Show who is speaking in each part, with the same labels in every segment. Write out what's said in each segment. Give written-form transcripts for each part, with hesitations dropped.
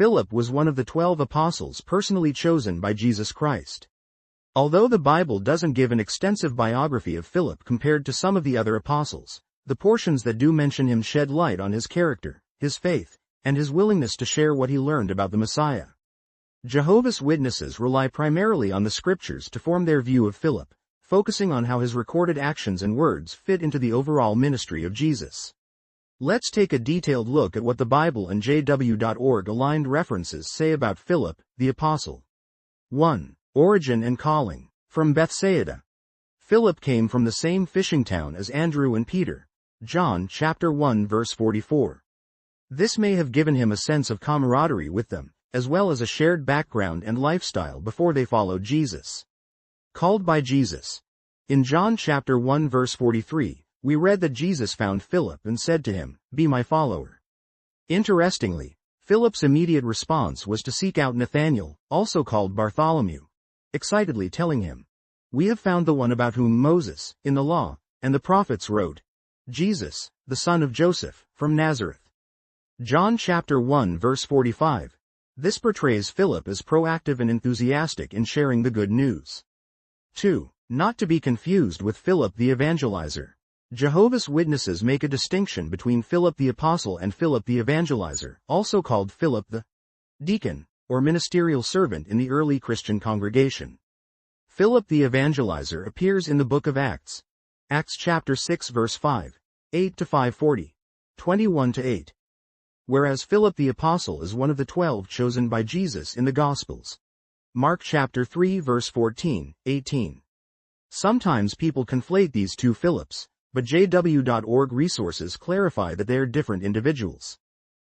Speaker 1: Philip was one of the 12 apostles personally chosen by Jesus Christ. Although the Bible doesn't give an extensive biography of Philip compared to some of the other apostles, the portions that do mention him shed light on his character, his faith, and his willingness to share what he learned about the Messiah. Jehovah's Witnesses rely primarily on the scriptures to form their view of Philip, focusing on how his recorded actions and words fit into the overall ministry of Jesus. Let's take a detailed look at what the Bible and JW.org aligned references say about Philip, the apostle. 1. Origin and calling. From Bethsaida. Philip came from the same fishing town as Andrew and Peter. John chapter 1 verse 44. This may have given him a sense of camaraderie with them, as well as a shared background and lifestyle before they followed Jesus. Called by Jesus. In John chapter 1 verse 43, we read that Jesus found Philip and said to him, "Be my follower." Interestingly, Philip's immediate response was to seek out Nathanael, also called Bartholomew, excitedly telling him, "We have found the one about whom Moses, in the law, and the prophets wrote, Jesus, the son of Joseph, from Nazareth." John chapter 1 verse 45. This portrays Philip as proactive and enthusiastic in sharing the good news. 2. Not to be confused with Philip the evangelizer. Jehovah's Witnesses make a distinction between Philip the apostle and Philip the evangelizer, also called Philip the deacon, or ministerial servant in the early Christian congregation. Philip the evangelizer appears in the book of Acts. Acts chapter 6 verse 5, 8 to 540, 21 to 8. Whereas Philip the apostle is one of the 12 chosen by Jesus in the Gospels. Mark chapter 3 verse 14, 18. Sometimes people conflate these two Philips, but JW.org resources clarify that they are different individuals.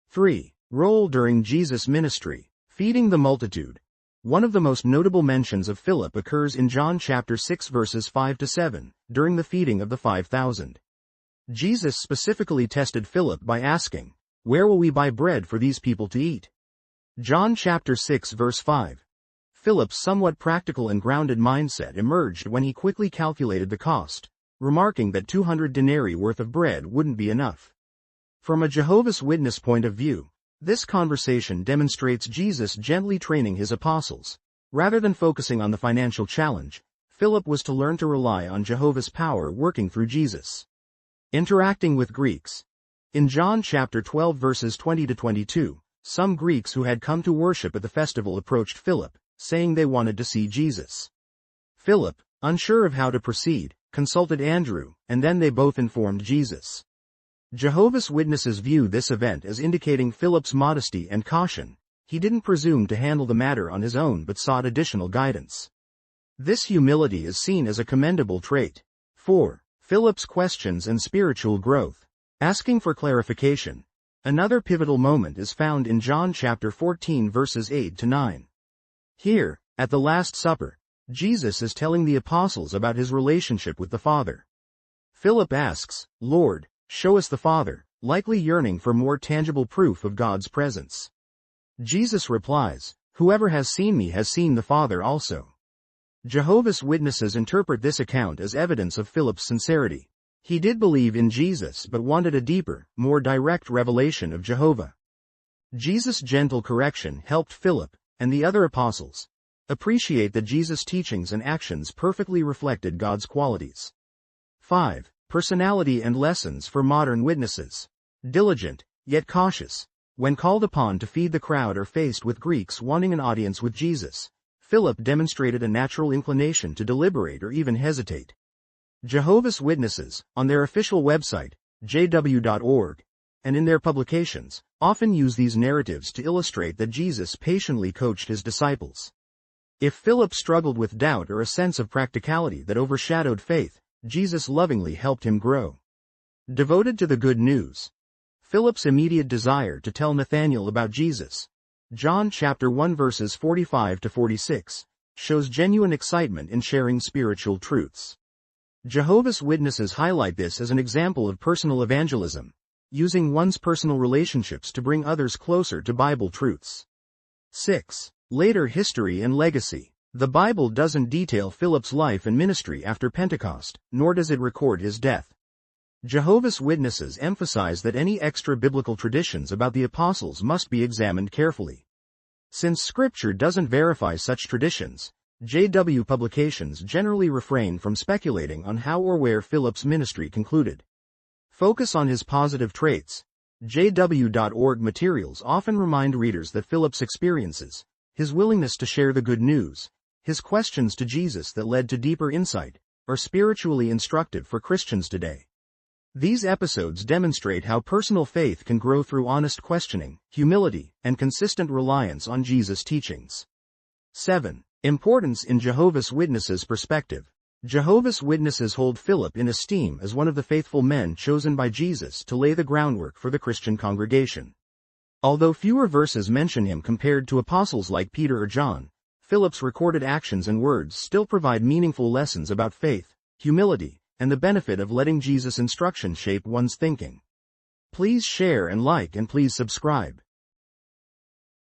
Speaker 1: 3. Role during Jesus' ministry. Feeding the multitude. One of the most notable mentions of Philip occurs in John chapter 6 verses 5 to 7, during the feeding of the 5,000. Jesus specifically tested Philip by asking, "Where will we buy bread for these people to eat?" John chapter 6 verse 5. Philip's somewhat practical and grounded mindset emerged when he quickly calculated the cost, remarking that 200 denarii worth of bread wouldn't be enough. From a Jehovah's Witness point of view, this conversation demonstrates Jesus gently training his apostles. Rather than focusing on the financial challenge, Philip was to learn to rely on Jehovah's power working through Jesus. Interacting with Greeks. In John chapter 12 verses 20 to 22, some Greeks who had come to worship at the festival approached Philip, saying they wanted to see Jesus. Philip, unsure of how to proceed, consulted Andrew, and then they both informed Jesus. Jehovah's Witnesses view this event as indicating Philip's modesty and caution. He didn't presume to handle the matter on his own but sought additional guidance. This humility is seen as a commendable trait. 4. Philip's questions and spiritual growth. Asking for clarification. Another pivotal moment is found in John chapter 14 verses 8 to 9. Here, at the Last Supper, Jesus is telling the apostles about his relationship with the Father. Philip asks, "Lord, show us the Father," likely yearning for more tangible proof of God's presence. Jesus replies, "Whoever has seen me has seen the Father also." Jehovah's Witnesses interpret this account as evidence of Philip's sincerity. He did believe in Jesus but wanted a deeper, more direct revelation of Jehovah. Jesus' gentle correction helped Philip, and the other apostles, appreciate that Jesus' teachings and actions perfectly reflected God's qualities. 5. Personality and lessons for modern witnesses. Diligent, yet cautious. When called upon to feed the crowd or faced with Greeks wanting an audience with Jesus, Philip demonstrated a natural inclination to deliberate or even hesitate. Jehovah's Witnesses, on their official website, jw.org, and in their publications, often use these narratives to illustrate that Jesus patiently coached his disciples. If Philip struggled with doubt or a sense of practicality that overshadowed faith, Jesus lovingly helped him grow. Devoted to the good news. Philip's immediate desire to tell Nathanael about Jesus, John chapter 1 verses 45 to 46, shows genuine excitement in sharing spiritual truths. Jehovah's Witnesses highlight this as an example of personal evangelism, using one's personal relationships to bring others closer to Bible truths. 6. Later history and legacy. The Bible doesn't detail Philip's life and ministry after Pentecost, nor does it record his death. Jehovah's Witnesses emphasize that any extra-biblical traditions about the apostles must be examined carefully. Since Scripture doesn't verify such traditions, J.W. publications generally refrain from speculating on how or where Philip's ministry concluded. Focus on his positive traits. JW.org materials often remind readers that Philip's experiences, his willingness to share the good news, his questions to Jesus that led to deeper insight, are spiritually instructive for Christians today. These episodes demonstrate how personal faith can grow through honest questioning, humility, and consistent reliance on Jesus' teachings. 7. Importance in Jehovah's Witnesses' perspective. Jehovah's Witnesses hold Philip in esteem as one of the faithful men chosen by Jesus to lay the groundwork for the Christian congregation. Although fewer verses mention him compared to apostles like Peter or John, Philip's recorded actions and words still provide meaningful lessons about faith, humility, and the benefit of letting Jesus' instruction shape one's thinking. Please share and like and please subscribe.